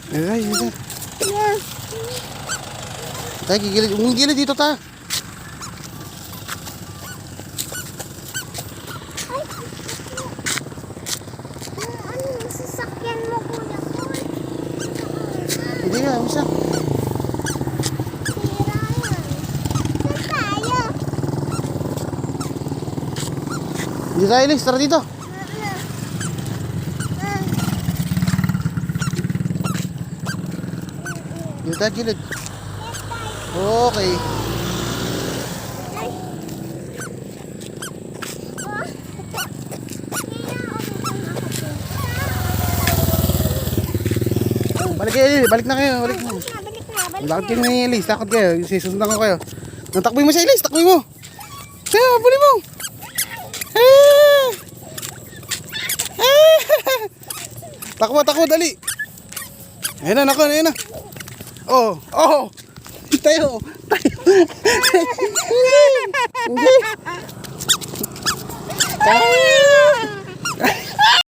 Ay, ay. Tayo, gigilid. Umigilid dito ta. Ano yung sasakyan mo, Kuya Paul? Hindi nga, isa. Sira yan. Saan tayo? Hindi tayo, Liz. Tara dito. Dito tayo, gilid. Okay. Balik kayo, balik na kayo, balik na. Bakit kayo na Elise? Takot kayo, susundan ko kayo. Natakboy mo siya, Elise, takboy mo. Kaya, buli mo. Ah! Ah! Takbo, takbo, dali. Ayun na, naku, ayun na. Oh, oh. Tayo, tayo. Hindi. Tayo.